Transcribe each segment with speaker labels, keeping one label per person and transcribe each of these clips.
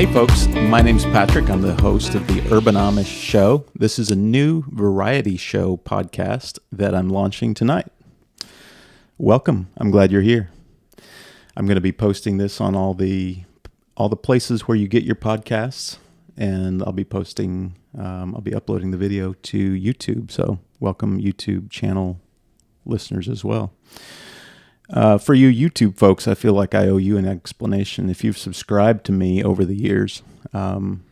Speaker 1: Hey folks, my name's Patrick. I'm the host of the Urban Amish Show. This is a new variety show podcast that I'm launching tonight. Welcome. I'm glad you're here. I'm going to be posting this on all the places where you get your podcasts, and I'll be uploading the video to YouTube. So welcome YouTube channel listeners as well. For you YouTube folks, I feel like I owe you an explanation. If you've subscribed to me over the years, I'm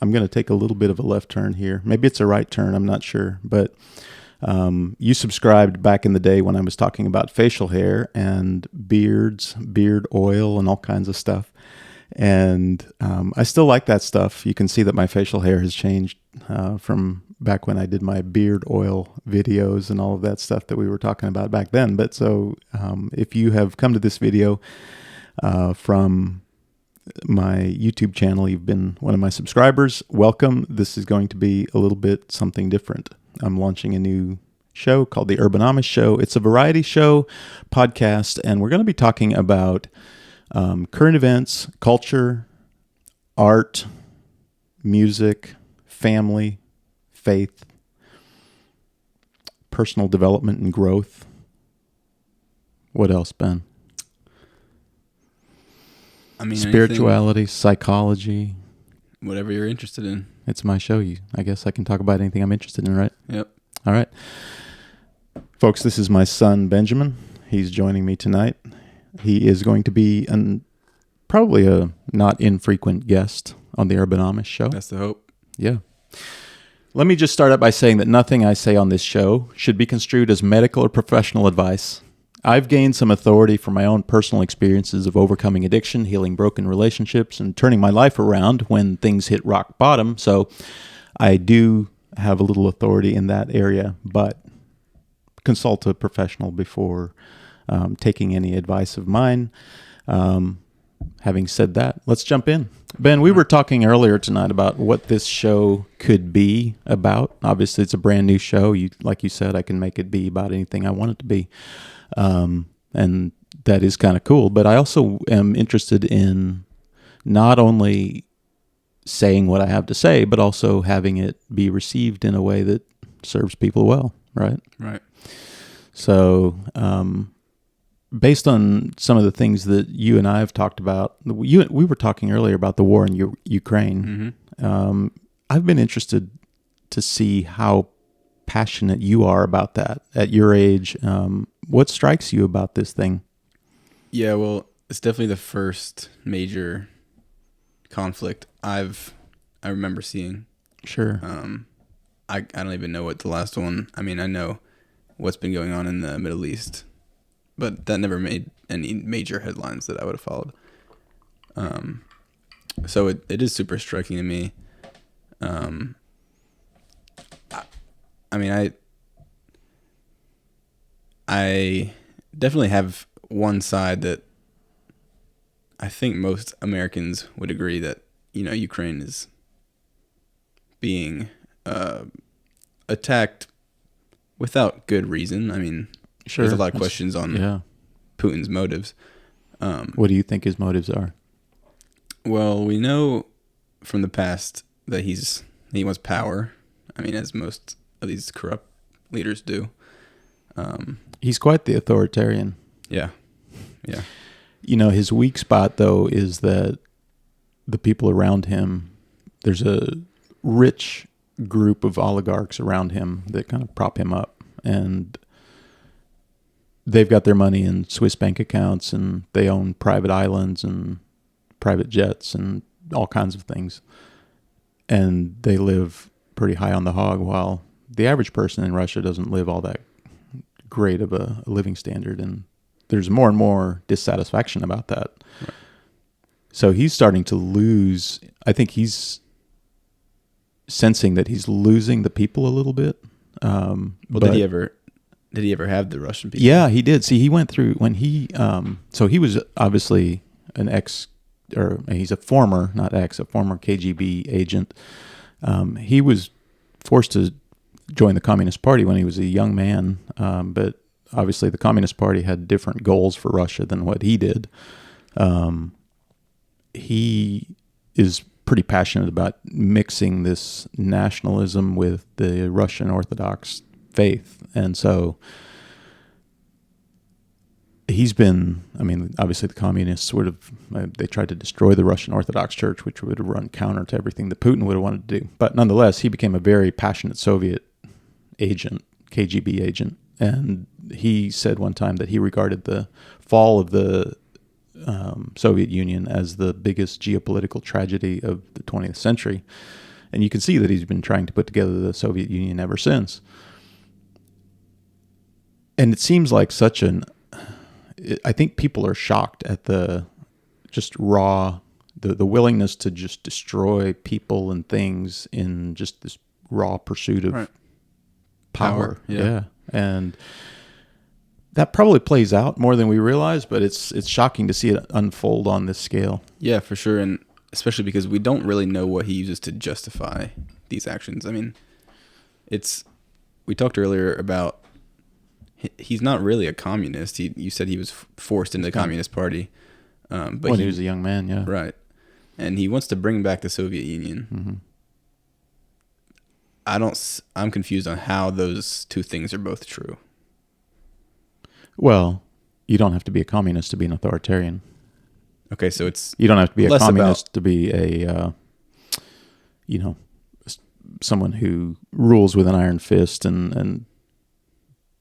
Speaker 1: going to take a little bit of a left turn here. Maybe it's a right turn, I'm not sure. But you subscribed back in the day when I was talking about facial hair and beards, beard oil, and all kinds of stuff. And I still like that stuff. You can see that my facial hair has changed from back when I did my beard oil videos and all of that stuff that we were talking about back then. But so if you have come to this video from my YouTube channel, you've been one of my subscribers, welcome. This is going to be a little bit something different. I'm launching a new show called the Urban Amish Show. It's a variety show podcast, and we're going to be talking about current events, culture, art, music, family, faith, personal development and growth. What else, Ben?
Speaker 2: I mean,
Speaker 1: spirituality, psychology.
Speaker 2: Whatever you're interested in.
Speaker 1: It's my show. I guess I can talk about anything I'm interested in, right?
Speaker 2: Yep.
Speaker 1: All right. Folks, this is my son, Benjamin. He's joining me tonight. He is going to be probably a not infrequent guest on the Urban Amish Show.
Speaker 2: That's the hope.
Speaker 1: Yeah. Let me just start out by saying that nothing I say on this show should be construed as medical or professional advice. I've gained some authority from my own personal experiences of overcoming addiction, healing broken relationships, and turning my life around when things hit rock bottom. So I do have a little authority in that area, but consult a professional before taking any advice of mine. Having said that, let's jump in. Ben, we were talking earlier tonight about what this show could be about. Obviously, it's a brand new show. Like you said, I can make it be about anything I want it to be. And that is kind of cool. But I also am interested in not only saying what I have to say, but also having it be received in a way that serves people well, right?
Speaker 2: Right.
Speaker 1: So, based on some of the things that you and I have talked about, we were talking earlier about the war in Ukraine.
Speaker 2: Mm-hmm.
Speaker 1: I've been interested to see how passionate you are about that at your age. What strikes you about this thing?
Speaker 2: Yeah, well, it's definitely the first major conflict I remember seeing.
Speaker 1: Sure.
Speaker 2: I don't even know what the last one. I mean, I know what's been going on in the Middle East, but that never made any major headlines that I would have followed. So it is super striking to me. I mean, I definitely have one side that I think most Americans would agree that, Ukraine is being attacked without good reason. I mean,
Speaker 1: Sure.
Speaker 2: There's a lot of questions on Putin's motives.
Speaker 1: What do you think his motives are?
Speaker 2: Well, we know from the past that he wants power. I mean, as most of these corrupt leaders do.
Speaker 1: He's quite the authoritarian.
Speaker 2: Yeah. Yeah.
Speaker 1: His weak spot, though, is that the people around him, there's a rich group of oligarchs around him that kind of prop him up. And they've got their money in Swiss bank accounts, and they own private islands and private jets and all kinds of things. And they live pretty high on the hog, while the average person in Russia doesn't live all that great of a living standard. And there's more and more dissatisfaction about that. Right. So he's starting to lose. I think he's sensing that he's losing the people a little bit.
Speaker 2: Did he ever have the Russian people?
Speaker 1: Yeah, he did. See, he went through when he, so he was obviously he's a former KGB agent. He was forced to join the Communist Party when he was a young man, but obviously the Communist Party had different goals for Russia than what he did. He is pretty passionate about mixing this nationalism with the Russian Orthodox faith. And so he's been, I mean, obviously the communists they tried to destroy the Russian Orthodox Church, which would have run counter to everything that Putin would have wanted to do. But nonetheless, he became a very passionate Soviet agent, KGB agent. And he said one time that he regarded the fall of the Soviet Union as the biggest geopolitical tragedy of the 20th century. And you can see that he's been trying to put together the Soviet Union ever since. And it seems like I think people are shocked at the just raw, the willingness to just destroy people and things in just this raw pursuit of power. Yeah. And that probably plays out more than we realize, but it's shocking to see it unfold on this scale.
Speaker 2: Yeah, for sure. And especially because we don't really know what he uses to justify these actions. I mean, we talked earlier about he's not really a communist. You said he was forced into the Communist Party. But
Speaker 1: when he was a young man, yeah.
Speaker 2: Right. And he wants to bring back the Soviet Union. Mm-hmm. I'm confused on how those two things are both true.
Speaker 1: Well, you don't have to be a communist to be an authoritarian.
Speaker 2: Okay, so
Speaker 1: you don't have to be a communist to be a, someone who rules with an iron fist and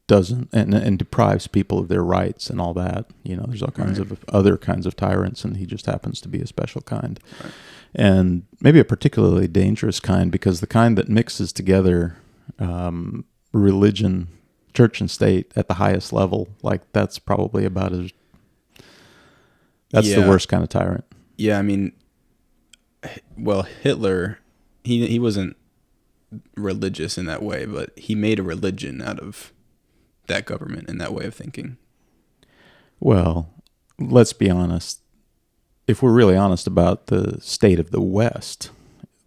Speaker 1: doesn't and deprives people of their rights and all that. There's all kinds of other kinds of tyrants, and he just happens to be a special kind.
Speaker 2: Right.
Speaker 1: And maybe a particularly dangerous kind, because the kind that mixes together religion, church and state at the highest level, like that's probably the worst kind of tyrant.
Speaker 2: Yeah, I mean, well, Hitler, he wasn't religious in that way, but he made a religion out of that government and that way of thinking.
Speaker 1: Well, let's be honest. If we're really honest about the state of the West,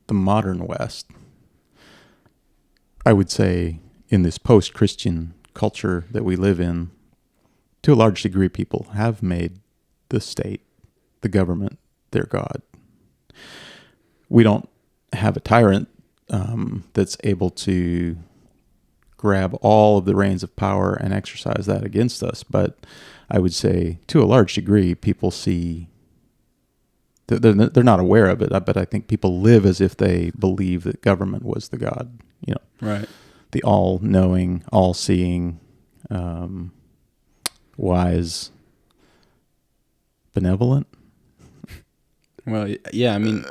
Speaker 1: the modern West, I would say in this post-Christian culture that we live in, to a large degree, people have made the state, the government, their God. We don't have a tyrant that's able to grab all of the reins of power and exercise that against us. But I would say to a large degree, people see, they're not aware of it, but I think people live as if they believe that government was the God,
Speaker 2: Right.
Speaker 1: The all-knowing, all-seeing, wise, benevolent.
Speaker 2: Well, yeah, I mean,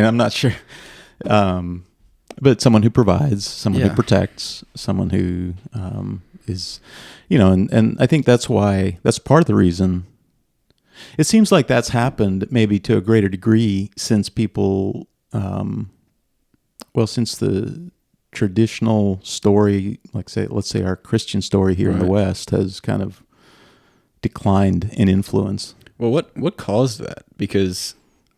Speaker 1: I'm not sure. But someone who provides, someone who protects, someone who is, and I think that's part of the reason. It seems like that's happened maybe to a greater degree since people, since the traditional story, let's say our Christian story here in the West has kind of declined in influence.
Speaker 2: Well, what caused that? Because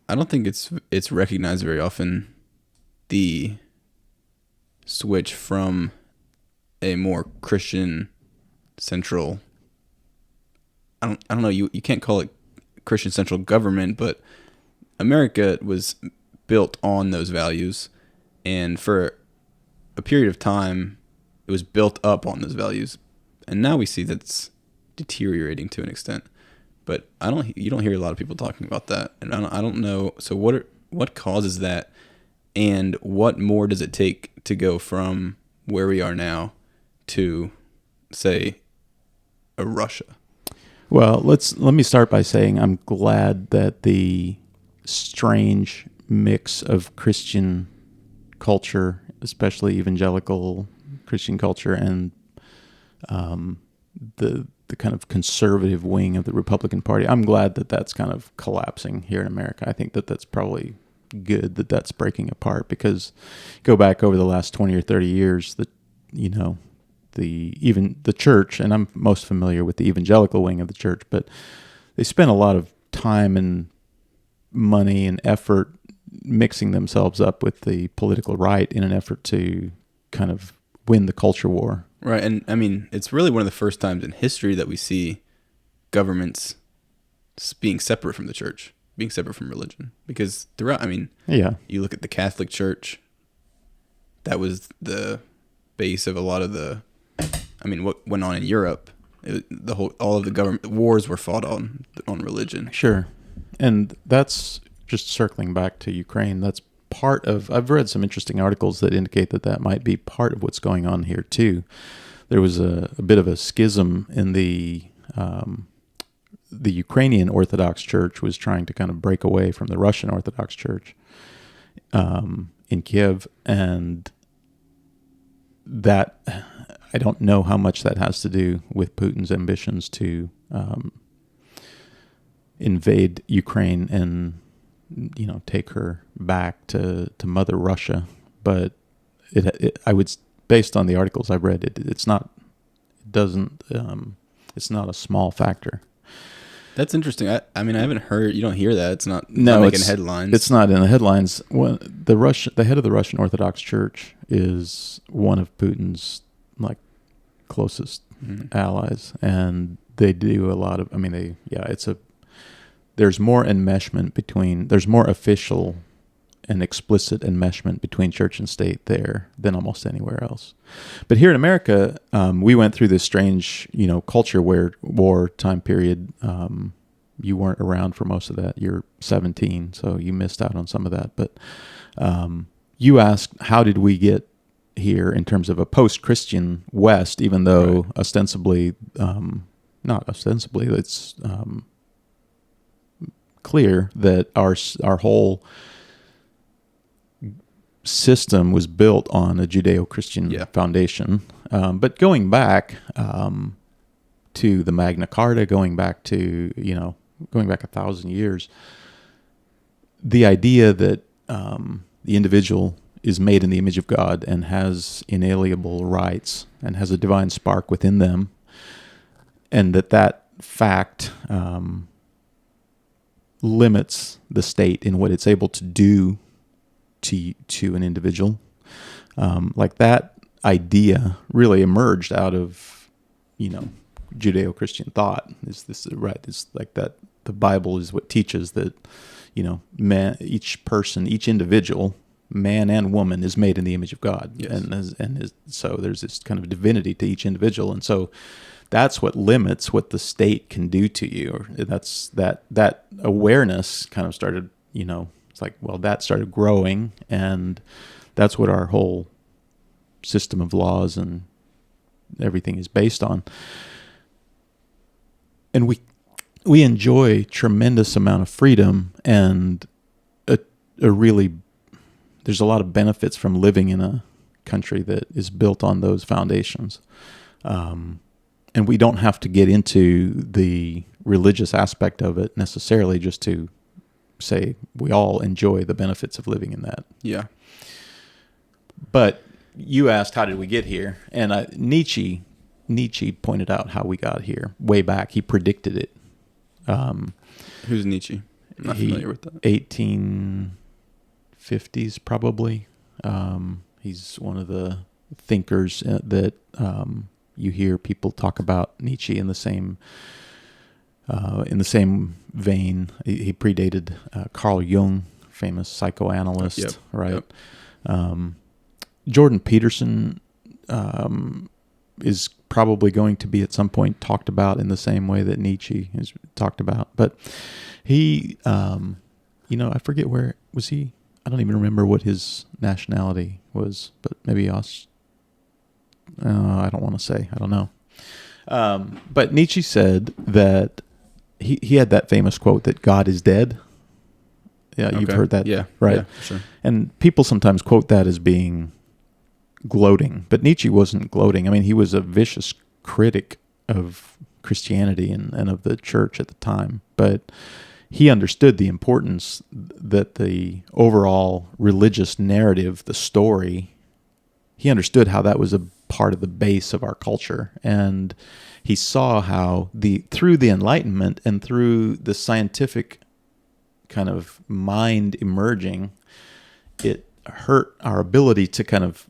Speaker 2: I don't think it's recognized very often, the switch from a more Christian central, I don't know, you can't call it Christian central government, but America was built on those values, and for a period of time it was built up on those values, and now we see that's deteriorating to an extent. But you don't hear a lot of people talking about that, and I don't know. So what causes that, and what more does it take to go from where we are now to, say, a Russia?
Speaker 1: Well, let me start by saying I'm glad that the strange mix of Christian culture, especially evangelical Christian culture, and the kind of conservative wing of the Republican Party, I'm glad that that's kind of collapsing here in America. I think that that's probably good that that's breaking apart, because go back over the last 20 or 30 years, even the church, and I'm most familiar with the evangelical wing of the church, but they spent a lot of time and money and effort mixing themselves up with the political right in an effort to kind of win the culture war.
Speaker 2: Right, and I mean, it's really one of the first times in history that we see governments being separate from the church. being separate from religion. Because throughout, I mean,
Speaker 1: Yeah.
Speaker 2: you look at the Catholic Church, that was the base of a lot of the, I mean, what went on in Europe. All of the government wars were fought on religion.
Speaker 1: Sure. And that's just circling back to Ukraine. That's part of, I've read some interesting articles that indicate that that might be part of what's going on here too. There was a bit of a schism in the Ukrainian Orthodox Church was trying to kind of break away from the Russian Orthodox Church in Kiev, and that I don't know how much that has to do with Putin's ambitions to invade Ukraine and take her back to Mother Russia, but I would, based on the articles I've read, it's not a small factor.
Speaker 2: That's interesting. I mean, I haven't heard. You don't hear that. It's not making headlines.
Speaker 1: It's not in the headlines. The head of the Russian Orthodox Church is one of Putin's closest allies, and they do a lot of. I mean, there's more enmeshment between. There's more official and explicit enmeshment between church and state there than almost anywhere else. But here in America, we went through this strange, culture where wartime period. You weren't around for most of that. You're 17, so you missed out on some of that. But you asked, how did we get here in terms of a post-Christian West, even though ostensibly, not ostensibly, it's clear that our whole system was built on a Judeo-Christian foundation. But going back to the Magna Carta, going back 1,000 years, the idea that the individual is made in the image of God and has inalienable rights and has a divine spark within them, and that fact limits the state in what it's able to do to an individual. That idea really emerged out of, Judeo-Christian thought. Is this right? It's like that the Bible is what teaches that, man, each person, each individual, man and woman, is made in the image of God. Yes. So there's this kind of divinity to each individual. And so that's what limits what the state can do to you. Or that's that awareness kind of started, that started growing, and that's what our whole system of laws and everything is based on. And we enjoy tremendous amount of freedom, and there's a lot of benefits from living in a country that is built on those foundations. And we don't have to get into the religious aspect of it necessarily just to say we all enjoy the benefits of living in that. Yeah. But you asked, how did we get here? And Nietzsche pointed out how we got here way back. He predicted it.
Speaker 2: Who's Nietzsche? I'm not familiar with that.
Speaker 1: 1850s, probably. He's one of the thinkers that you hear people talk about Nietzsche in the same vein. He predated Carl Jung, famous psychoanalyst, right? Yep. Jordan Peterson is probably going to be at some point talked about in the same way that Nietzsche is talked about. But he, I forget where was he. I don't even remember what his nationality was, but maybe I don't want to say. I don't know. But Nietzsche said that he had that famous quote that God is dead. Yeah, okay. You've heard that, right? Yeah, sure. And people sometimes quote that as being gloating, but Nietzsche wasn't gloating. I mean, he was a vicious critic of Christianity and of the church at the time, but he understood the importance that the overall religious narrative, the story, he understood how that was a part of the base of our culture. And he saw how through the Enlightenment and through the scientific kind of mind emerging, it hurt our ability to kind of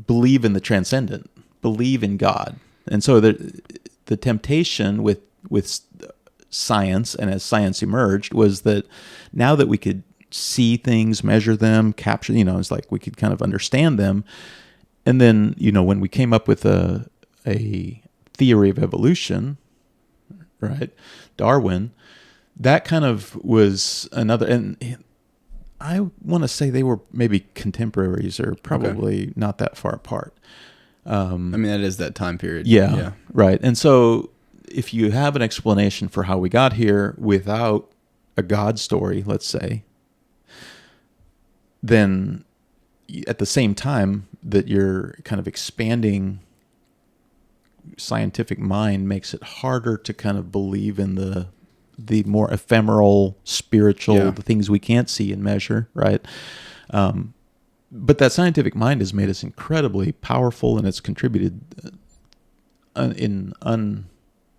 Speaker 1: believe in the transcendent, believe in God. And so the temptation with science and as science emerged was that now that we could see things, measure them, capture, it's like we could kind of understand them. And then, when we came up with a theory of evolution, right, Darwin, that kind of was another, and I want to say they were maybe contemporaries or probably not that far apart.
Speaker 2: That is that time period.
Speaker 1: Yeah, right. And so if you have an explanation for how we got here without a God story, let's say, then at the same time that you're kind of expanding scientific mind makes it harder to kind of believe in the more ephemeral, spiritual, the things we can't see and measure, right? But that scientific mind has made us incredibly powerful, and it's contributed in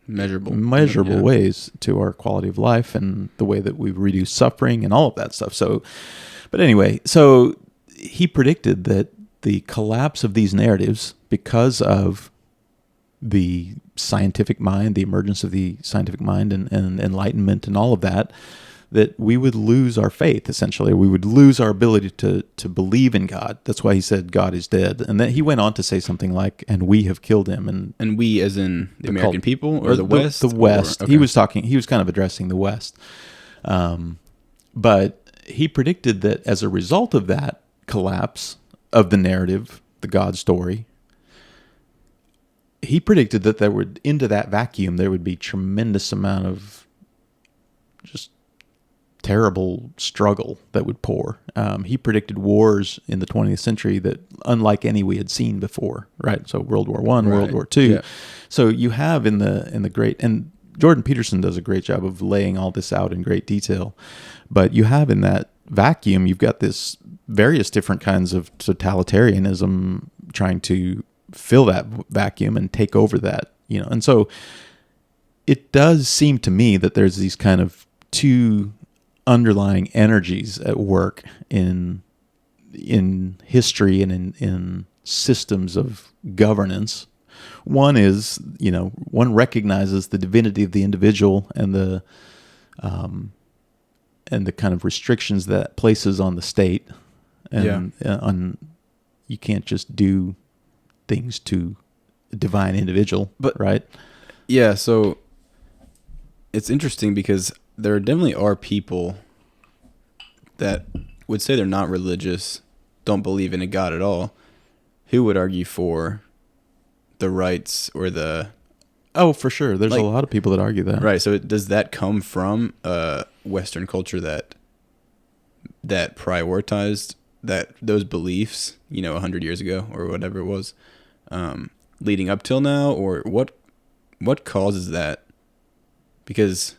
Speaker 1: measurable ways to our quality of life and the way that we've reduced suffering and all of that stuff. So, but anyway, so he predicted that the collapse of these narratives, because of the scientific mind, the emergence of the scientific mind and enlightenment and all of that, that we would lose our faith, essentially. We would lose our ability to believe in God. That's why he said God is dead. And then he went on to say something like, and we have killed him. And
Speaker 2: we as in the American people or the West?
Speaker 1: The West.
Speaker 2: Okay.
Speaker 1: He was kind of addressing the West. But he predicted that as a result of that collapse of the narrative, the God story, he predicted that into that vacuum, there would be tremendous amount of just terrible struggle that would pour. He predicted wars in the 20th century that unlike any we had seen before, right? So World War I, World War II. Yeah. So you have in the great, and Jordan Peterson does a great job of laying all this out in great detail, but you have in that vacuum, you've got this various different kinds of totalitarianism trying to fill that vacuum and take over that, and so it does seem to me that there's these kind of two underlying energies at work in history and in systems of governance. One is, one recognizes the divinity of the individual and the kind of restrictions that places on the state, and on you can't just do things to a divine individual,
Speaker 2: but
Speaker 1: right?
Speaker 2: Yeah, so it's interesting because there definitely are people that would say they're not religious, don't believe in a God at all, who would argue for the rights or the...
Speaker 1: Oh, for sure. There's a lot of people that argue that.
Speaker 2: Right. So does that come from Western culture that prioritized those beliefs, 100 years ago or whatever it was, leading up till now? Or what causes that? Because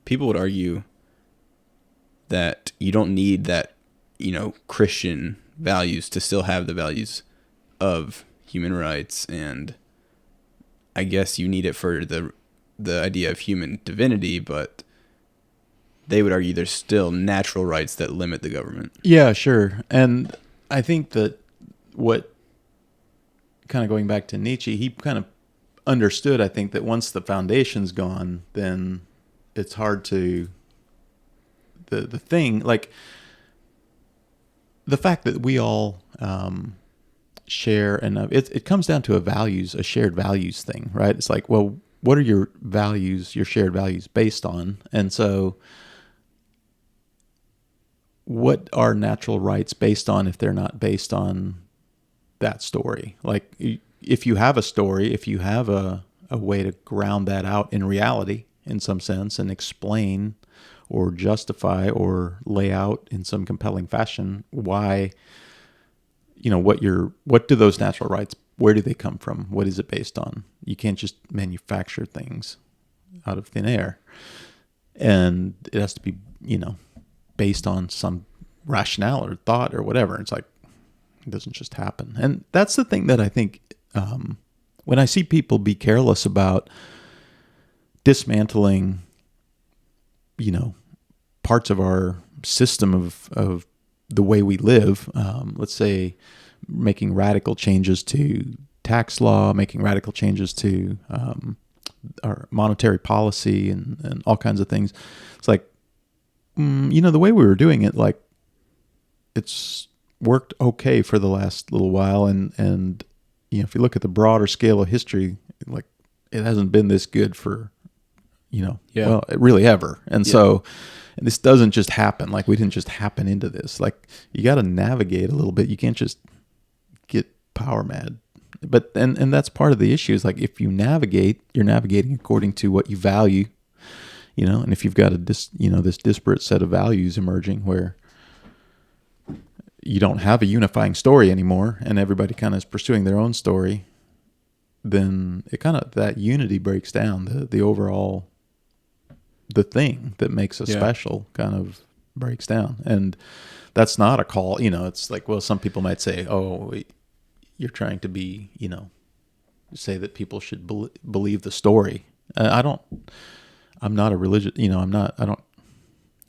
Speaker 2: people would argue that you don't need that, Christian values to still have the values of human rights, and I guess you need it for the idea of human divinity, but they would argue there's still natural rights that limit the government.
Speaker 1: Yeah, sure. And I think that what, kind of going back to Nietzsche, he kind of understood, I think, that once the foundation's gone, then it's hard to... The thing, like the fact that we all share, and it comes down to a shared values thing, right? It's like, well, what are your values, your shared values based on? And so what are natural rights based on if they're not based on that story? Like if you have a story, if you have a way to ground that out in reality in some sense and explain or justify or lay out in some compelling fashion why, what do those natural rights, where do they come from? What is it based on? You can't just manufacture things out of thin air. And it has to be, based on some rationale or thought or whatever. It's like, it doesn't just happen. And that's the thing that I think, when I see people be careless about dismantling, parts of our system of the way we live, let's say making radical changes to tax law, making radical changes to our monetary policy and all kinds of things. It's like, the way we were doing it, like, it's worked okay for the last little while. And if you look at the broader scale of history, like, it hasn't been this good for, well, really ever. And so this doesn't just happen. Like, we didn't just happen into this. Like, you got to navigate a little bit. You can't just get power mad. But and that's part of the issue is, like, if you navigate, you're navigating according to what you value, and if you've got this disparate set of values emerging where you don't have a unifying story anymore and everybody kind of is pursuing their own story, then it kind of, that unity breaks down. The overall, the thing that makes us special kind of breaks down. And that's not a call, it's like, well, some people might say, oh, you're trying to be, say that people should believe the story. I'm not a religious, you're not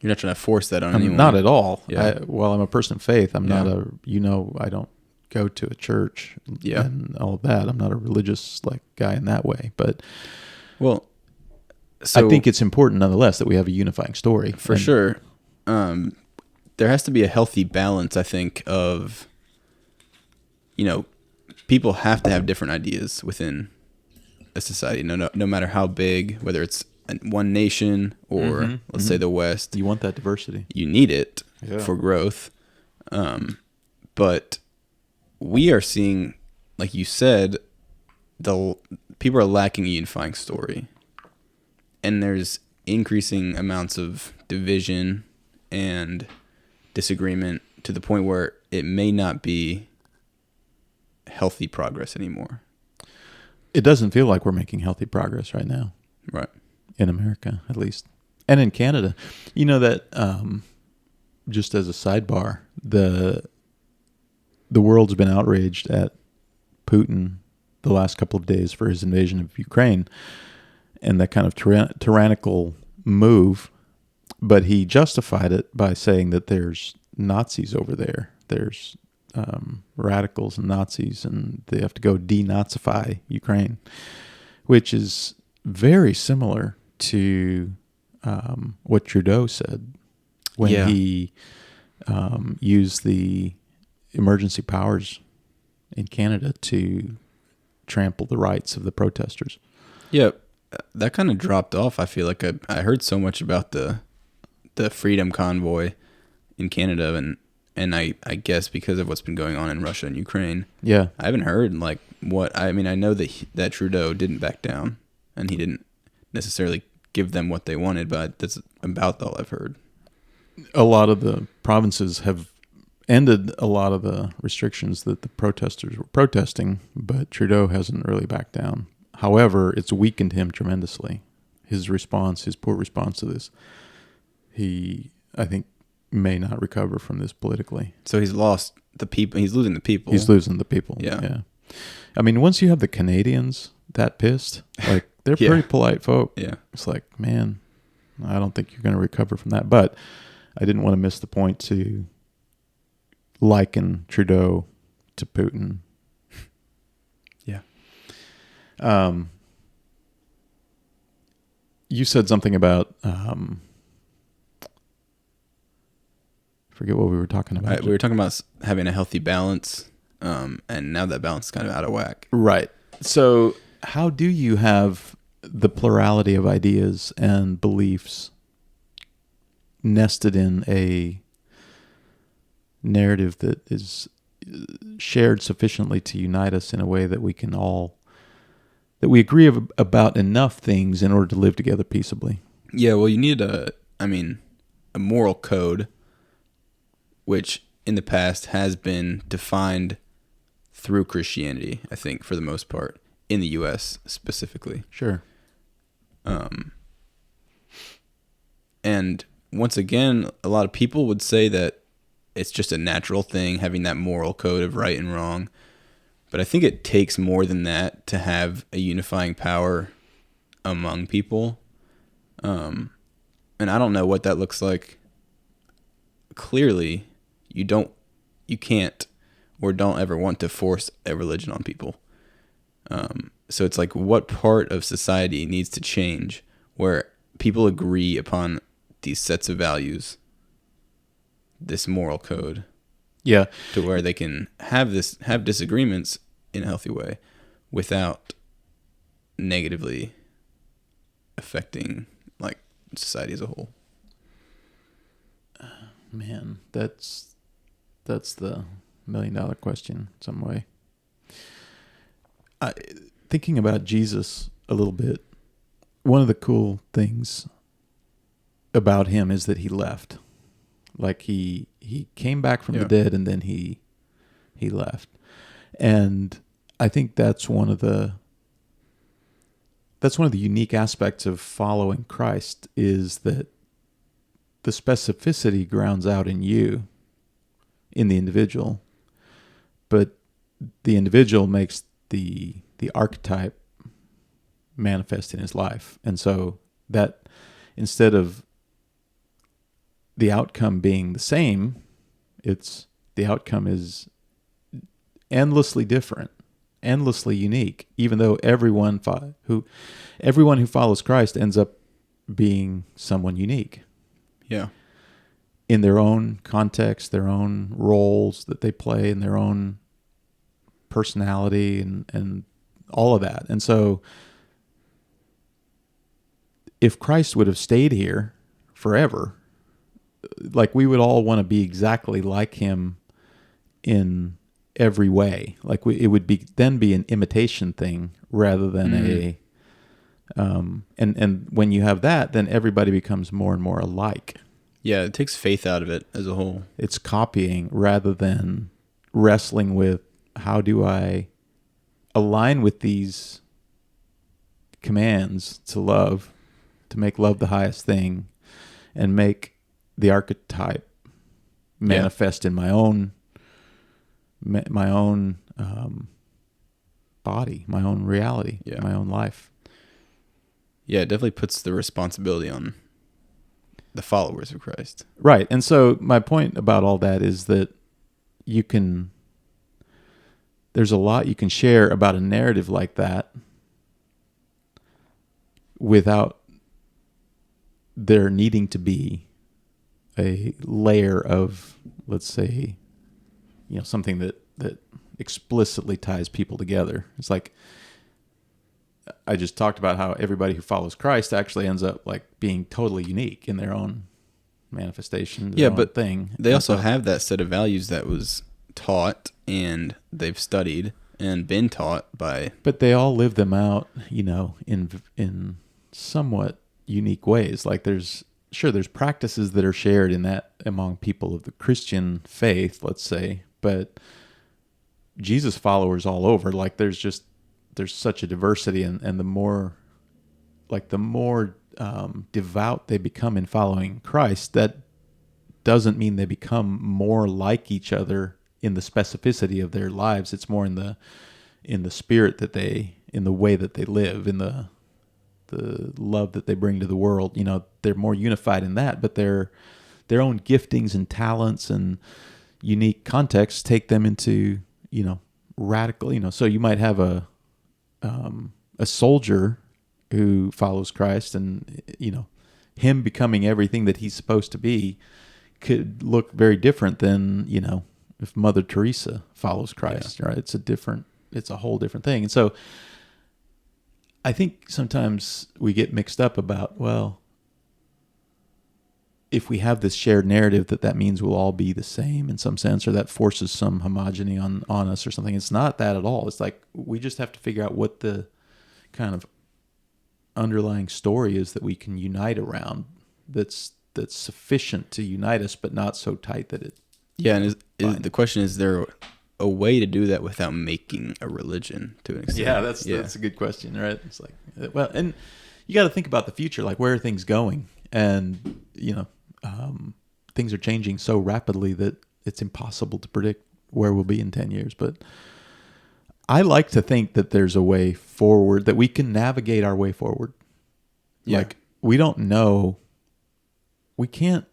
Speaker 2: trying to force that on anyone.
Speaker 1: Not at all.
Speaker 2: Yeah.
Speaker 1: I'm a person of faith. I'm not I don't go to a church and all of that. I'm not a religious guy in that way, but I think it's important nonetheless that we have a unifying story.
Speaker 2: For sure. There has to be a healthy balance, I think, of, people have to have different ideas within a society, no matter how big, whether it's one nation or let's say the West.
Speaker 1: You want that diversity.
Speaker 2: You need it for growth. But we are seeing, like you said, the people are lacking a unifying story. And there's increasing amounts of division and disagreement to the point where it may not be healthy progress anymore.
Speaker 1: It doesn't feel like we're making healthy progress right now.
Speaker 2: Right.
Speaker 1: In America, at least. And in Canada. That, just as a sidebar, the world's been outraged at Putin the last couple of days for his invasion of Ukraine and that kind of tyrannical move. But he justified it by saying that there's Nazis over there. There's radicals and Nazis, and they have to go denazify Ukraine, which is very similar to what Trudeau said when he used the emergency powers in Canada to trample the rights of the protesters.
Speaker 2: Yeah, that kind of dropped off. I feel like I heard so much about the Freedom Convoy in Canada, and I guess because of what's been going on in Russia and Ukraine.
Speaker 1: Yeah,
Speaker 2: I haven't heard I know that Trudeau didn't back down, and he didn't necessarily give them what they wanted, but that's about all I've heard.
Speaker 1: A lot of the provinces have ended a lot of the restrictions that the protesters were protesting, but Trudeau hasn't really backed down. However, it's weakened him tremendously. His poor response to this, I think, may not recover from this politically.
Speaker 2: So he's lost the people. He's losing the people.
Speaker 1: He's losing the people.
Speaker 2: Yeah.
Speaker 1: I mean, once you have the Canadians that pissed, they're pretty polite folk.
Speaker 2: Yeah.
Speaker 1: It's like, man, I don't think you're going to recover from that. But I didn't want to miss the point to liken Trudeau to Putin.
Speaker 2: Yeah.
Speaker 1: You said something about forget what we were talking about.
Speaker 2: We were talking about having a healthy balance, and now that balance is kind of out of whack.
Speaker 1: Right. So how do you have the plurality of ideas and beliefs nested in a narrative that is shared sufficiently to unite us in a way that we we agree about enough things in order to live together peaceably?
Speaker 2: Yeah, well, you need a moral code, which in the past has been defined through Christianity, I think, for the most part, in the U.S. specifically.
Speaker 1: Sure.
Speaker 2: And once again, a lot of people would say that it's just a natural thing, having that moral code of right and wrong. But I think it takes more than that to have a unifying power among people. And I don't know what that looks like. Clearly, you can't or don't ever want to force a religion on people. So it's like, what part of society needs to change where people agree upon these sets of values, this moral code,
Speaker 1: Yeah.
Speaker 2: to where they can have disagreements in a healthy way without negatively affecting like society as a whole.
Speaker 1: Man, that's the $1 million question in some way. Thinking about Jesus a little bit, one of the cool things about him is that he left. Like he came back from the dead, and then he left. And I think that's one of the unique aspects of following Christ, is that the specificity grounds out in you, in the individual, but the individual makes the archetype manifest in his life. And so that, instead of the outcome being the same, the outcome is endlessly different, endlessly unique, even though everyone who follows Christ ends up being someone unique.
Speaker 2: Yeah.
Speaker 1: In their own context, their own roles that they play, in their own personality and all of that. And so if Christ would have stayed here forever, like, we would all want to be exactly like him in every way. Like, it would be an imitation thing rather than and when you have that, then everybody becomes more and more alike.
Speaker 2: Yeah, it takes faith out of it as a whole.
Speaker 1: It's copying rather than wrestling with, how do I align with these commands to love, to make love the highest thing, and make the archetype manifest in my own body, my own reality, my own life.
Speaker 2: Yeah, it definitely puts the responsibility on the followers of Christ.
Speaker 1: Right. And so my point about all that is that there's a lot you can share about a narrative like that without there needing to be a layer of, let's say, something that explicitly ties people together. It's like, I just talked about how everybody who follows Christ actually ends up like being totally unique in their own manifestation. Their own thing.
Speaker 2: They also have that set of values that was taught and they've studied and been taught by.
Speaker 1: But they all live them out, in somewhat unique ways. Like, there's practices that are shared in that among people of the Christian faith, let's say, but Jesus followers all over, like, there's such a diversity, and the more devout they become in following Christ, that doesn't mean they become more like each other in the specificity of their lives. It's more in the spirit in the way that they live, in the love that they bring to the world. They're more unified in that, but their own giftings and talents and unique contexts take them into, radical, so you might have a soldier who follows Christ, and, him becoming everything that he's supposed to be could look very different than, if Mother Teresa follows Christ, right? It's a whole different thing. And so I think sometimes we get mixed up about, well, if we have this shared narrative, that means we'll all be the same in some sense, or that forces some homogeny on us or something. It's not that at all. It's like, we just have to figure out what the kind of underlying story is that we can unite around, that's sufficient to unite us, but not so tight that it.
Speaker 2: Yeah, and the question is there a way to do that without making a religion to an extent?
Speaker 1: Yeah, that's a good question, right? It's like, well, and you got to think about the future, like, where are things going? And, things are changing so rapidly that it's impossible to predict where we'll be in 10 years. But I like to think that there's a way forward, that we can navigate our way forward. Yeah. Like, we don't know, we can't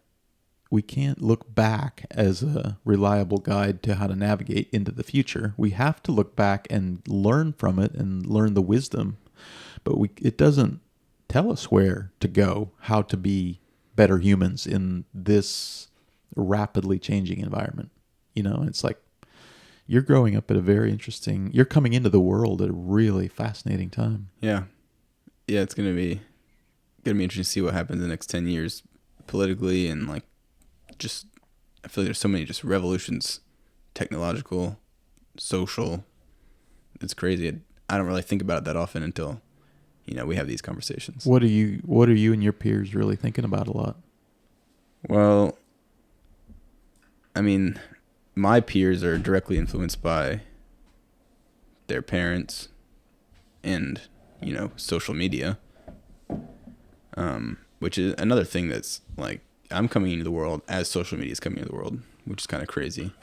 Speaker 1: can't look back as a reliable guide to how to navigate into the future. We have to look back and learn from it and learn the wisdom, but it doesn't tell us where to go, how to be better humans in this rapidly changing environment. It's like you're growing up at you're coming into the world at a really fascinating time.
Speaker 2: Yeah. Yeah, it's gonna be interesting to see what happens in the next 10 years politically, and like just I feel like there's so many just revolutions, technological, social. It's crazy. I don't really think about it that often until we have these conversations.
Speaker 1: What are you and your peers really thinking about a lot?
Speaker 2: Well, I mean, my peers are directly influenced by their parents and social media, which is another thing that's like I'm coming into the world as social media is coming into the world, which is kind of crazy.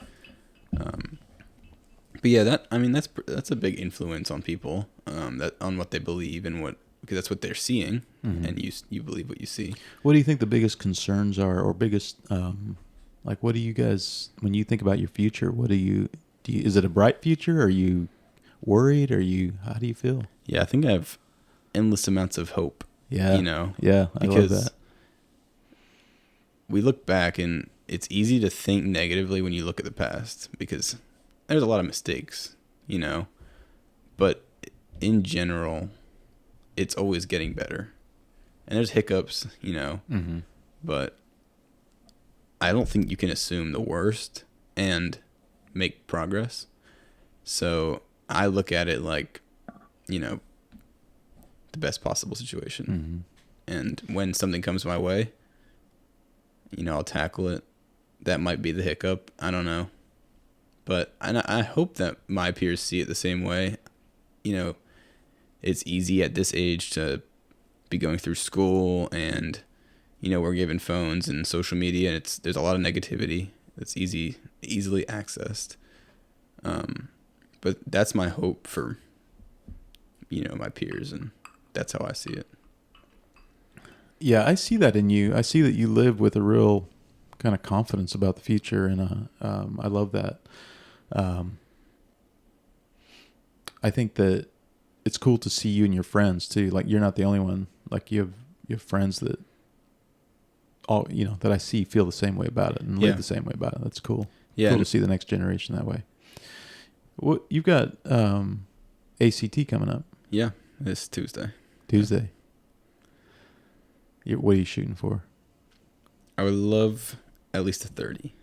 Speaker 2: But yeah, that's a big influence on people, that on what they believe and because that's what they're seeing, mm-hmm. and you believe what you see.
Speaker 1: What do you think the biggest concerns are, or biggest what do you guys, when you think about your future, what do you is it a bright future? Are you worried? How do you feel?
Speaker 2: Yeah, I think I have endless amounts of hope.
Speaker 1: Yeah. Yeah, I love that.
Speaker 2: We look back and it's easy to think negatively when you look at the past because there's a lot of mistakes, but in general, it's always getting better. And there's hiccups,
Speaker 1: mm-hmm.
Speaker 2: but I don't think you can assume the worst and make progress. So I look at it like, the best possible situation.
Speaker 1: Mm-hmm.
Speaker 2: And when something comes my way, I'll tackle it. That might be the hiccup. I don't know. But I hope that my peers see it the same way. It's easy at this age to be going through school and, we're given phones and social media, and there's a lot of negativity that's easily accessed. But that's my hope for, my peers, and that's how I see it.
Speaker 1: Yeah, I see that in you. I see that you live with a real kind of confidence about the future, and I love that. I think that it's cool to see you and your friends too. Like you're not the only one. Like you have friends that that I see feel the same way about it and live the same way about it. That's cool.
Speaker 2: Yeah,
Speaker 1: cool to see the next generation that way. What you've got ACT coming up?
Speaker 2: Yeah, this Tuesday.
Speaker 1: What are you shooting for?
Speaker 2: I would love at least a 30.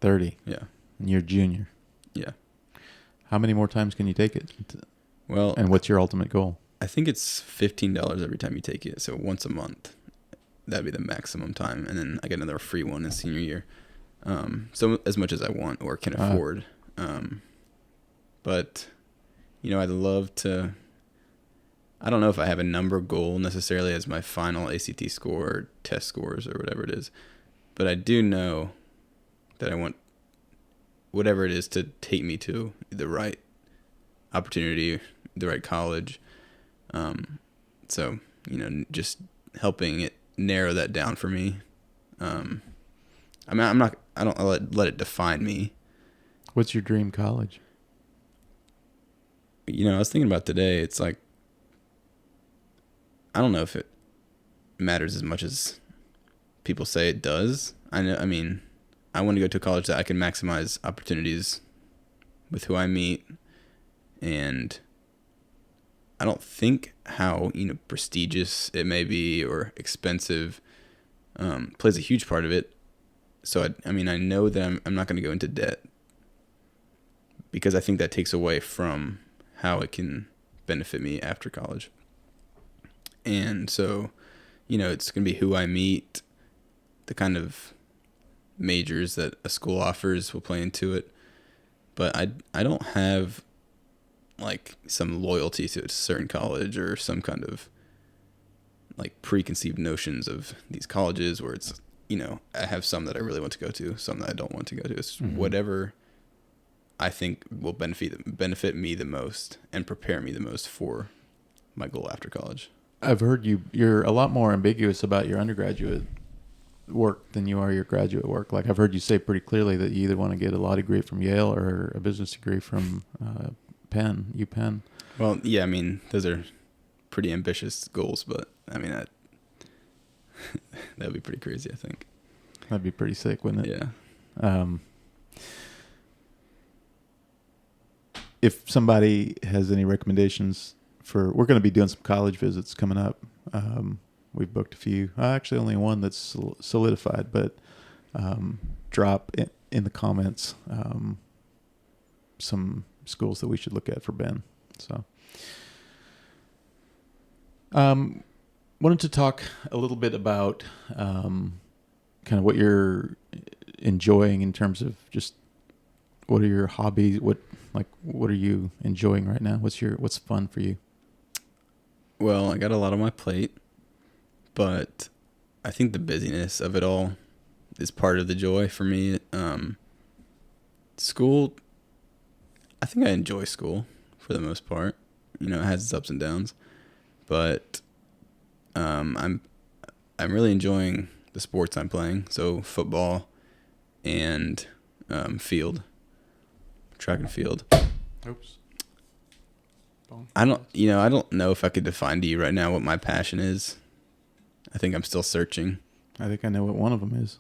Speaker 1: 30?
Speaker 2: Yeah.
Speaker 1: And you're junior?
Speaker 2: Yeah.
Speaker 1: How many more times can you take it?
Speaker 2: Well,
Speaker 1: and what's your ultimate goal?
Speaker 2: I think it's $15 every time you take it. So once a month, that'd be the maximum time. And then I get another free one in senior year. So as much as I want or can afford. But, I'd love to, I don't know if I have a number goal necessarily as my final ACT score or test scores or whatever it is. But I do know that I want whatever it is to take me to the right opportunity, the right college. So, just helping it narrow that down for me. I don't let it define me.
Speaker 1: What's your dream college?
Speaker 2: I was thinking about today, it's like, I don't know if it matters as much as people say it does. I want to go to a college that I can maximize opportunities with who I meet, and I don't think how prestigious it may be or expensive plays a huge part of it. So I know that I'm not going to go into debt because I think that takes away from how it can benefit me after college. And so, it's going to be who I meet, the kind of majors that a school offers will play into it. But I don't have like some loyalty to a certain college or some kind of like preconceived notions of these colleges where it's, I have some that I really want to go to, some that I don't want to go to. It's whatever I think will benefit me the most and prepare me the most for my goal after college.
Speaker 1: I've heard you're a lot more ambiguous about your undergraduate work than you are your graduate work. Like I've heard you say pretty clearly that you either want to get a law degree from Yale or a business degree from UPenn.
Speaker 2: Well, yeah, I mean, those are pretty ambitious goals, but I mean, that would be pretty crazy, I think.
Speaker 1: That'd be pretty sick, wouldn't it?
Speaker 2: Yeah.
Speaker 1: If somebody has any recommendations we're going to be doing some college visits coming up. We've booked a few. Actually, only one that's solidified, but drop in the comments some schools that we should look at for Ben. So, wanted to talk a little bit about kind of what you're enjoying in terms of just what are your hobbies? What are you enjoying right now? What's fun for you?
Speaker 2: Well, I got a lot on my plate, but I think the busyness of it all is part of the joy for me. School, I think I enjoy school for the most part. You know, it has its ups and downs, but I'm really enjoying the sports I'm playing. So football and track and field.
Speaker 1: Oops.
Speaker 2: I don't know if I could define to you right now what my passion is. I think I'm still searching.
Speaker 1: I think I know what one of them is.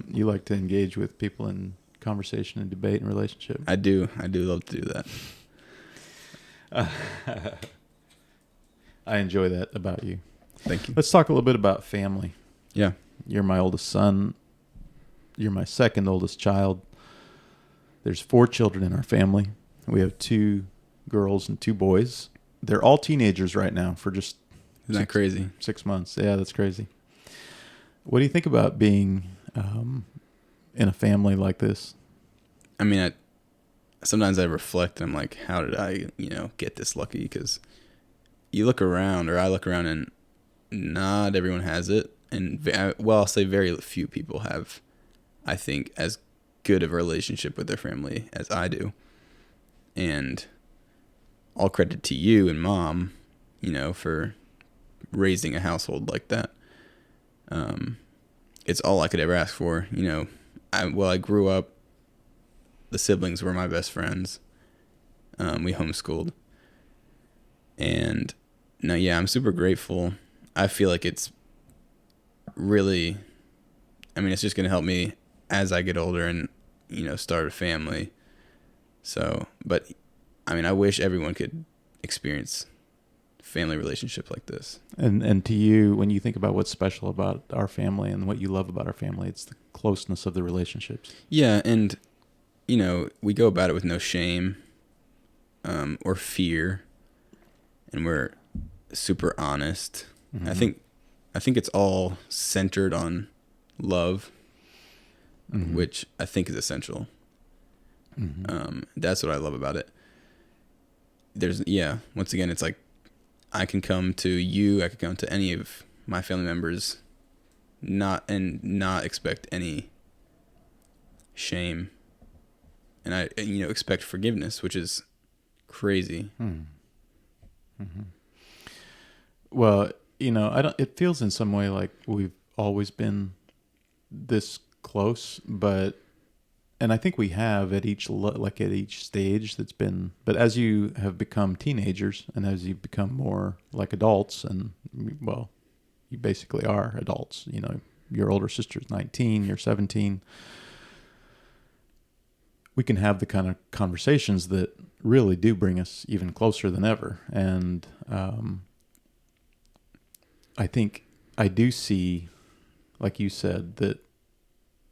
Speaker 1: You like to engage with people in conversation and debate and relationship.
Speaker 2: I do love to do that.
Speaker 1: I enjoy that about you.
Speaker 2: Thank you.
Speaker 1: Let's talk a little bit about family.
Speaker 2: Yeah.
Speaker 1: You're my oldest son. You're my second oldest child. There's 4 children in our family. We have 2 girls and 2 boys. They're all teenagers right now for just
Speaker 2: Isn't that crazy?
Speaker 1: 6 months. Yeah, that's crazy. What do you think about being in a family like this?
Speaker 2: I mean, sometimes I reflect and I'm like, how did I, get this lucky? Because I look around and not everyone has it. And I'll say very few people have, I think, as good of a relationship with their family as I do. And all credit to you and Mom, for raising a household like that. It's all I could ever ask for. I grew up, the siblings were my best friends. We homeschooled. And no, yeah, I'm super grateful. I feel like it's really, it's just going to help me as I get older and, start a family. So, but I wish everyone could experience family relationship like this.
Speaker 1: And to you, when you think about what's special about our family and what you love about our family, it's the closeness of the relationships.
Speaker 2: Yeah. And, we go about it with no shame, or fear, and we're super honest. Mm-hmm. I think it's all centered on love, mm-hmm. which I think is essential. Mm-hmm. That's what I love about it. Once again, it's like I can come to you, I could come to any of my family members, not expect any shame, and I expect forgiveness, which is crazy.
Speaker 1: Mm-hmm. Well, it feels in some way like we've always been this close, and I think we have at each stage that's been, but as you have become teenagers and as you become more like adults, and well, you basically are adults, your older sister's 19, you're 17, we can have the kind of conversations that really do bring us even closer than ever. And I think I do see, like you said, that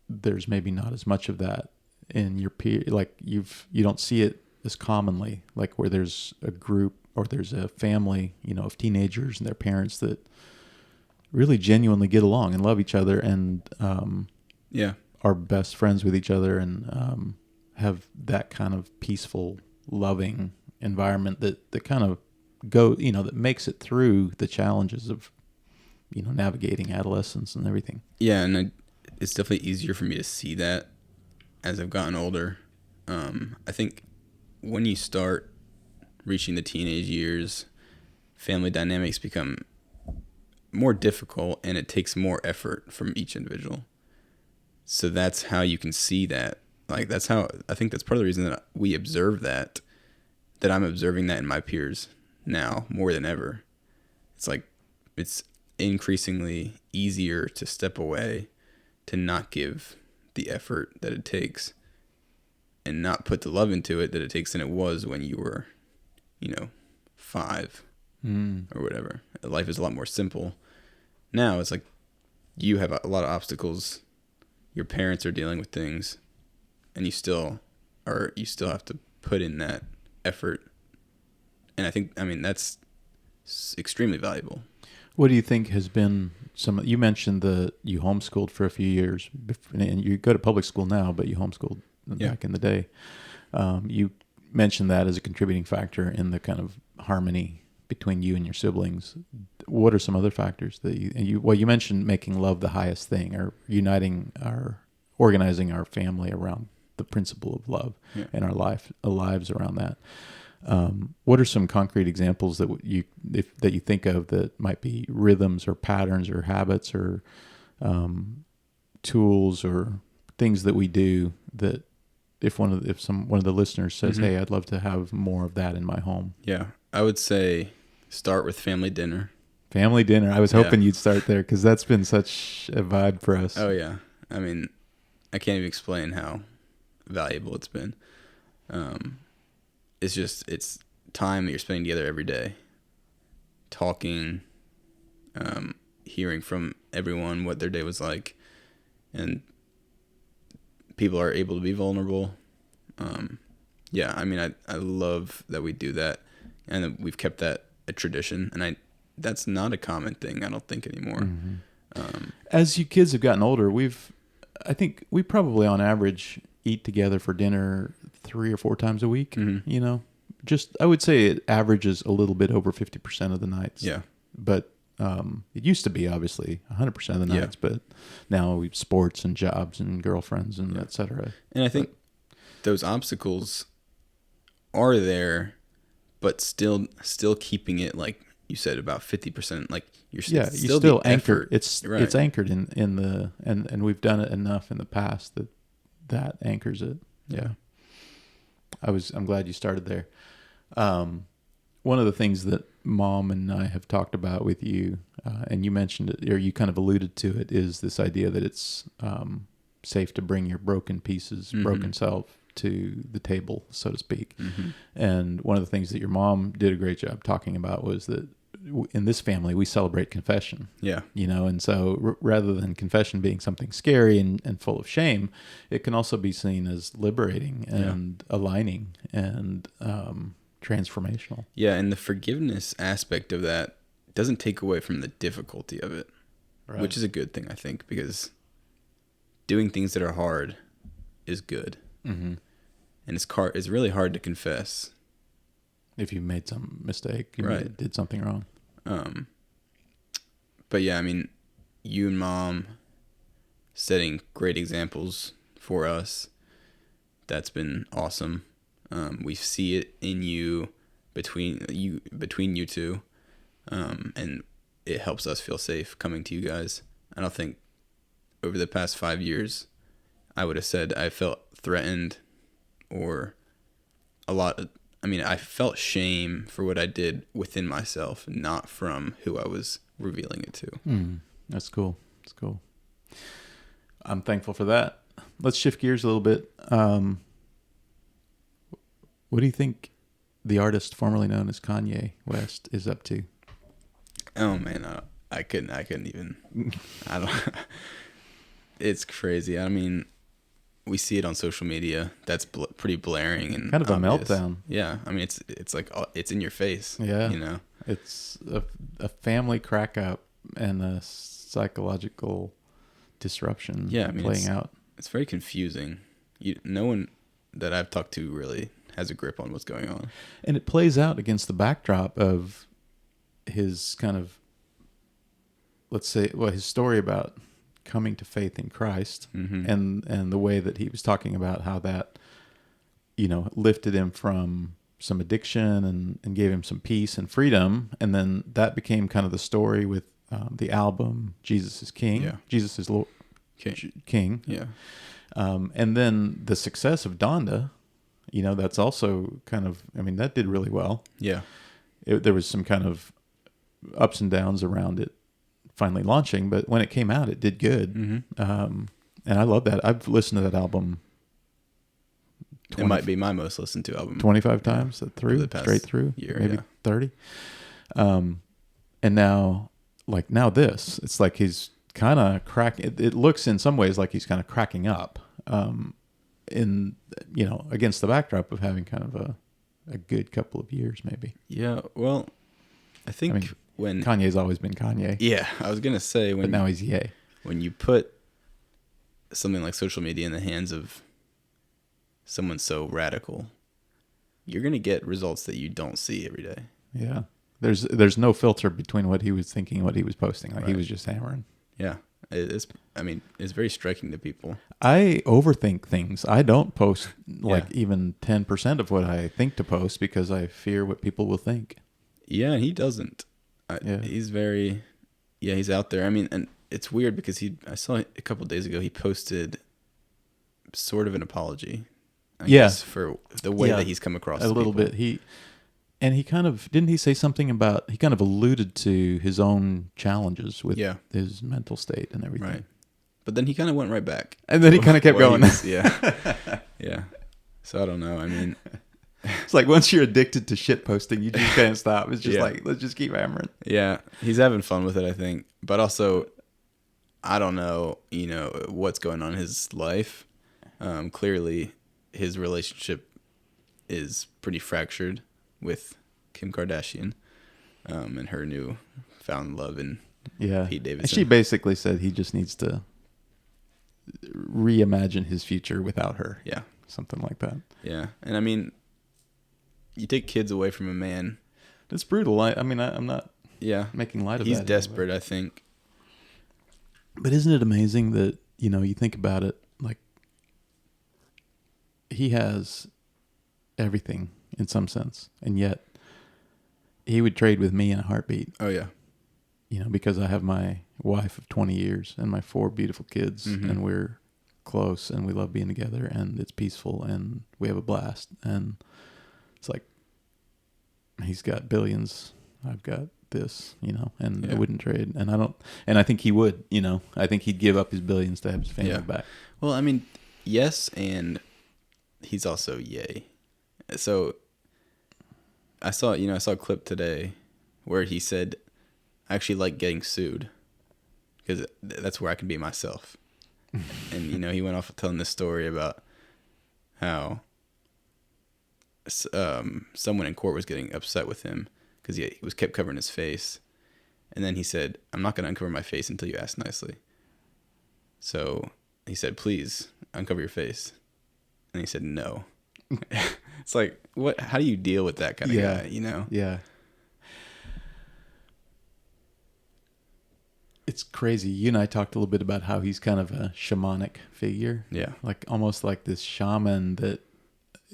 Speaker 1: there's maybe not as much of that in your peer, like you don't see it as commonly, like where there's a group or there's a family, of teenagers and their parents that really genuinely get along and love each other and are best friends with each other and have that kind of peaceful, loving environment that kind of that makes it through the challenges of navigating adolescence and everything.
Speaker 2: Yeah, and it's definitely easier for me to see that as I've gotten older. I think when you start reaching the teenage years, family dynamics become more difficult and it takes more effort from each individual. So that's how you can see that. Like, that's how, I think that's part of the reason that we observe that I'm observing that in my peers now more than ever. It's like, it's increasingly easier to step away, to not give the effort that it takes and not put the love into it that it takes than it was when you were, 5 or whatever. Life is a lot more simple. Now it's like you have a lot of obstacles. Your parents are dealing with things, and you still have to put in that effort. And I think, that's extremely valuable.
Speaker 1: What do you think has been you mentioned that you homeschooled for a few years, and you go to public school now, but you homeschooled back in the day. You mentioned that as a contributing factor in the kind of harmony between you and your siblings. What are some other factors that you mentioned making love the highest thing, or organizing our family around the principle of love, and our lives around that. What are some concrete examples that you think of that might be rhythms or patterns or habits or tools or things that we do that if one of the listeners says, "Hey, I'd love to have more of that in my home."
Speaker 2: Yeah, I would say start with family dinner.
Speaker 1: Family dinner. I was hoping you'd start there because that's been such a vibe for us.
Speaker 2: Oh yeah, I can't even explain how valuable it's been. It's time that you're spending together every day, talking, hearing from everyone what their day was like, and people are able to be vulnerable. I love that we do that, and that we've kept that a tradition, and that's not a common thing, I don't think, anymore.
Speaker 1: As you kids have gotten older, I think we probably on average eat together for dinner 3 or 4 times a week. Just, I would say it averages a little bit over 50% of the nights.
Speaker 2: Yeah.
Speaker 1: But it used to be obviously 100% of the nights, but now we've sports and jobs and girlfriends and et cetera.
Speaker 2: And I think those obstacles are there, but still keeping it, like you said, about 50%. Like you're still
Speaker 1: anchored. It's anchored in the, and we've done it enough in the past that anchors it. Yeah. I'm glad you started there. One of the things that Mom and I have talked about with you, and you mentioned it, or you kind of alluded to it, is this idea that it's safe to bring your broken pieces, broken self to the table, so to speak. And one of the things that your mom did a great job talking about was that in this family, we celebrate confession.
Speaker 2: Yeah.
Speaker 1: And so rather than confession being something scary and full of shame, it can also be seen as liberating and aligning and transformational.
Speaker 2: Yeah, and the forgiveness aspect of that doesn't take away from the difficulty of it, which is a good thing, I think, because doing things that are hard is good. And it's really hard to confess.
Speaker 1: If you made some mistake, did something wrong.
Speaker 2: But yeah, you and Mom setting great examples for us. That's been awesome. We see it in you, between you two, and it helps us feel safe coming to you guys. I don't think over the past 5 years I would have said I felt threatened or a lot of, I felt shame for what I did within myself, not from who I was revealing it to.
Speaker 1: That's cool. That's cool. I'm thankful for that. Let's shift gears a little bit. What do you think the artist formerly known as Kanye West is up to?
Speaker 2: Oh man, I couldn't even. I don't. It's crazy. We see it on social media. That's pretty blaring and
Speaker 1: kind of
Speaker 2: obvious.
Speaker 1: A meltdown.
Speaker 2: Yeah, it's like it's in your face.
Speaker 1: Yeah, it's a family crack up and a psychological disruption.
Speaker 2: Yeah,
Speaker 1: playing out.
Speaker 2: It's very confusing. No one that I've talked to really has a grip on what's going on,
Speaker 1: and it plays out against the backdrop of his kind of, let's say, his story about coming to faith in Christ, and the way that he was talking about how that, lifted him from some addiction and gave him some peace and freedom. And then that became kind of the story with the album Jesus is King.
Speaker 2: Yeah.
Speaker 1: Jesus is Lord, King.
Speaker 2: Yeah.
Speaker 1: And then the success of Donda, that's also kind of, that did really well.
Speaker 2: Yeah.
Speaker 1: There was some kind of ups and downs around it finally launching, but when it came out, it did good.
Speaker 2: Mm-hmm.
Speaker 1: And I love that. I've listened to that album.
Speaker 2: It might be my most listened to album.
Speaker 1: 25 times straight through,
Speaker 2: year,
Speaker 1: maybe 30. And now this, it's like he's kind of it looks in some ways like he's kind of cracking up, against the backdrop of having kind of a good couple of years, maybe.
Speaker 2: Yeah. Well, I think when
Speaker 1: Kanye's always been Kanye.
Speaker 2: Yeah. I was going to say
Speaker 1: but now he's Ye.
Speaker 2: When you put something like social media in the hands of someone so radical, you're going to get results that you don't see every day.
Speaker 1: Yeah. There's no filter between what he was thinking and what he was posting. Like,
Speaker 2: right.
Speaker 1: He was just hammering.
Speaker 2: Yeah. It's very striking to people.
Speaker 1: I overthink things. I don't post even 10% of what I think to post because I fear what people will think.
Speaker 2: Yeah, he doesn't. He's very, he's out there. And it's weird because I saw a couple of days ago, he posted sort of an apology. I guess, for the way that he's come across.
Speaker 1: A little bit. He kind of, didn't he say something about, he kind of alluded to his own challenges with his mental state and everything.
Speaker 2: Right. But then he kind of went right back.
Speaker 1: And then he kind of kept going.
Speaker 2: Yeah. So I don't know.
Speaker 1: It's like once you're addicted to shit posting, you just can't stop. It's just like, let's just keep hammering.
Speaker 2: Yeah. He's having fun with it, I think. But also, I don't know, what's going on in his life. Clearly, his relationship is pretty fractured with Kim Kardashian, and her new found love in Pete Davidson.
Speaker 1: And she basically said he just needs to reimagine his future without her.
Speaker 2: Yeah.
Speaker 1: Something like that.
Speaker 2: Yeah. And you take kids away from a man.
Speaker 1: It's brutal. I'm not making light of that.
Speaker 2: He's desperate, I think.
Speaker 1: But isn't it amazing that, you think about it, like, he has everything in some sense, and yet he would trade with me in a heartbeat.
Speaker 2: Oh, yeah.
Speaker 1: Because I have my wife of 20 years and my 4 beautiful kids, and we're close, and we love being together, and it's peaceful, and we have a blast. And it's like, he's got billions, I've got this, and I wouldn't trade. And I think he would, I think he'd give up his billions to have his family back.
Speaker 2: Well, yes, and he's also Ye. So I saw a clip today where he said, I actually like getting sued because that's where I can be myself. And, he went off telling this story about how someone in court was getting upset with him because he was kept covering his face. And then he said, I'm not going to uncover my face until you ask nicely. So he said, please uncover your face. And he said, no. It's like, what? How do you deal with that kind of guy,
Speaker 1: Yeah. It's crazy. You and I talked a little bit about how he's kind of a shamanic figure.
Speaker 2: Yeah.
Speaker 1: Like almost like this shaman that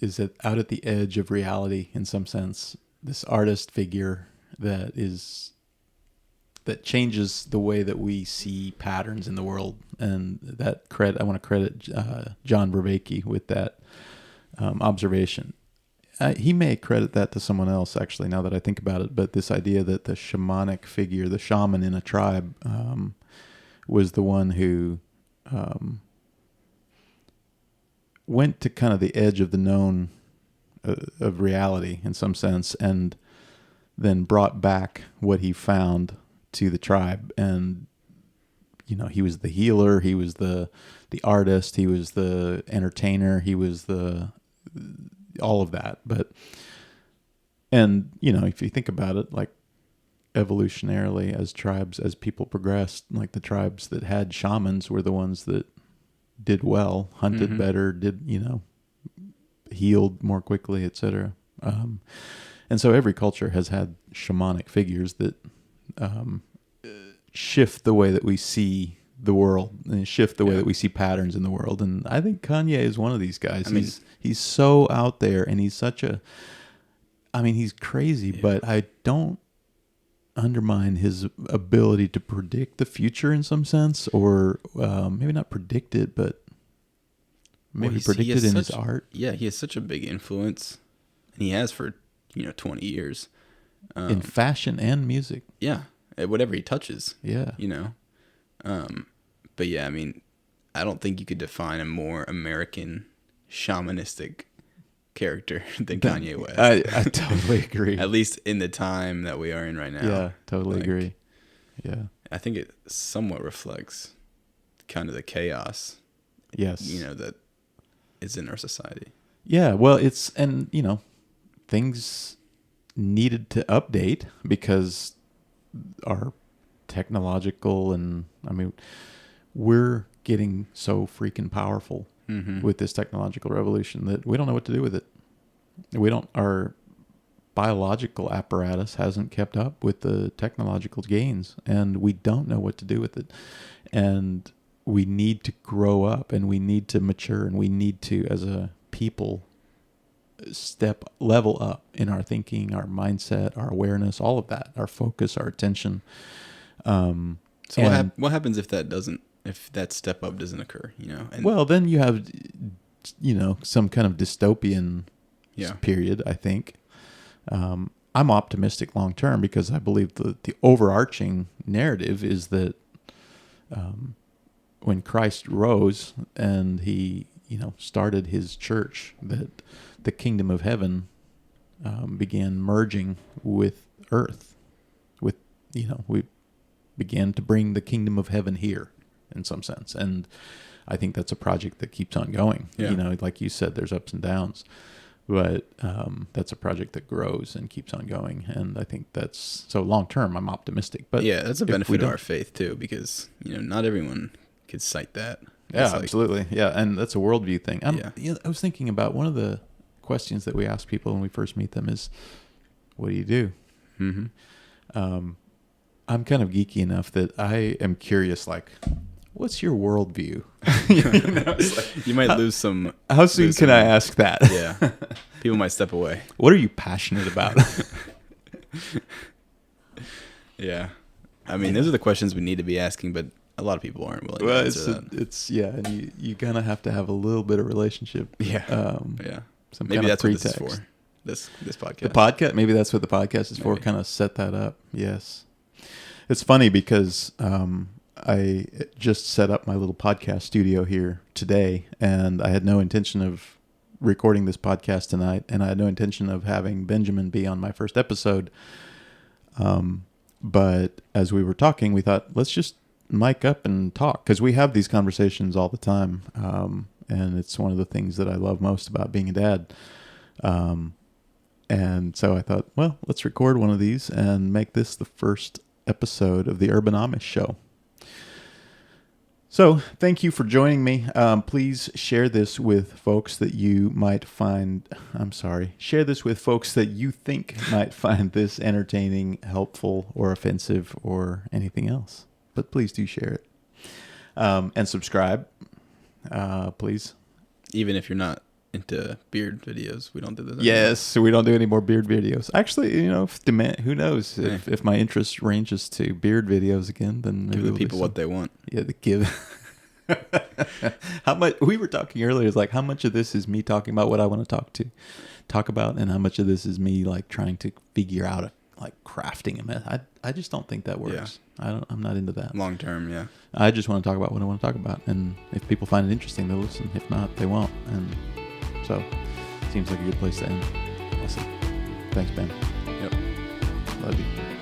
Speaker 1: is out at the edge of reality in some sense. This artist figure that changes the way that we see patterns in the world. And I want to credit John Vervaeke with that observation. He may credit that to someone else, actually, now that I think about it. But this idea that the shamanic figure, the shaman in a tribe, was the one who went to kind of the edge of the known of reality in some sense, and then brought back what he found to the tribe. And he was the healer, he was the artist, he was the entertainer, he was all of that. But if you think about it, like evolutionarily, as people progressed, like the tribes that had shamans were the ones that did well, hunted better, healed more quickly, etc. And so every culture has had shamanic figures that shift the way that we see the world and shift the way that we see patterns in the world. And I think Kanye is one of these guys. He's so out there, and he's such he's crazy, but undermine his ability to predict the future in some sense, or maybe not predict it, but maybe predict it in his art.
Speaker 2: Yeah, he has such a big influence, and he has for 20 years
Speaker 1: in fashion and music.
Speaker 2: Yeah, whatever he touches.
Speaker 1: Yeah,
Speaker 2: but yeah, I mean, I don't think you could define a more American shamanistic character than Kanye West.
Speaker 1: I totally agree.
Speaker 2: At least in the time that we are in right now.
Speaker 1: Yeah, totally agree. Yeah,
Speaker 2: I think it somewhat reflects kind of the chaos.
Speaker 1: Yes,
Speaker 2: that is in our society.
Speaker 1: Yeah, well, things needed to update because our technological we're getting so freaking powerful with this technological revolution that we don't know what to do with it. Our biological apparatus hasn't kept up with the technological gains, and we don't know what to do with it. And we need to grow up, and we need to mature, and we need to, as a people, level up in our thinking, our mindset, our awareness, all of that, our focus, our attention.
Speaker 2: So what happens if that step up doesn't occur?
Speaker 1: Well, then you have, some kind of dystopian period, I think. I'm optimistic long term because I believe the overarching narrative is that when Christ rose and he, started his church, that the kingdom of heaven began merging with earth. We began to bring the kingdom of heaven here in some sense. And I think that's a project that keeps on going.
Speaker 2: Yeah.
Speaker 1: Like you said, there's ups and downs, but that's a project that grows and keeps on going. And I think so long term, I'm optimistic. But
Speaker 2: yeah, that's a benefit of our faith too, because, not everyone could cite that.
Speaker 1: Yeah, absolutely. Yeah. And that's a worldview thing. I was thinking about one of the questions that we ask people when we first meet them is, what do you do? Mm-hmm. I'm kind of geeky enough that I am curious, like, what's your worldview?
Speaker 2: You might lose some.
Speaker 1: How soon can I ask that?
Speaker 2: Yeah. People might step away.
Speaker 1: What are you passionate about?
Speaker 2: Yeah. I mean, those are the questions we need to be asking, but a lot of people aren't willing to answer that.
Speaker 1: And you kind of have to have a little bit of relationship.
Speaker 2: Yeah.
Speaker 1: Yeah.
Speaker 2: Maybe that's pretext. What this is for. This podcast.
Speaker 1: The podcast. Maybe that's what the podcast is for. Kind of set that up. Yes. It's funny because I just set up my little podcast studio here today, and I had no intention of recording this podcast tonight, and I had no intention of having Benjamin be on my first episode. But as we were talking, we thought, let's just mic up and talk, because we have these conversations all the time, and it's one of the things that I love most about being a dad. And so I thought, well, let's record one of these and make this the first episode of the Urban Amish Show. So thank you for joining me. Please share this with folks that you might find, share this with folks that you think might find this entertaining, helpful, or offensive, or anything else. But please do share it. And subscribe, please.
Speaker 2: Even if you're not into beard videos, we don't do that.
Speaker 1: Yes, so we don't do any more beard videos. Actually, who knows if my interest ranges to beard videos again, then maybe
Speaker 2: give the people what they want.
Speaker 1: Yeah, how much we were talking earlier is like how much of this is me talking about what I want to talk about, and how much of this is me like trying to figure out crafting a method. I just don't think that works. Yeah. I'm not into that
Speaker 2: long term. Yeah,
Speaker 1: I just want to talk about what I want to talk about, and if people find it interesting, they'll listen. If not, they won't. And so, seems like a good place to end. Awesome. Thanks, Ben.
Speaker 2: Yep.
Speaker 1: Love you.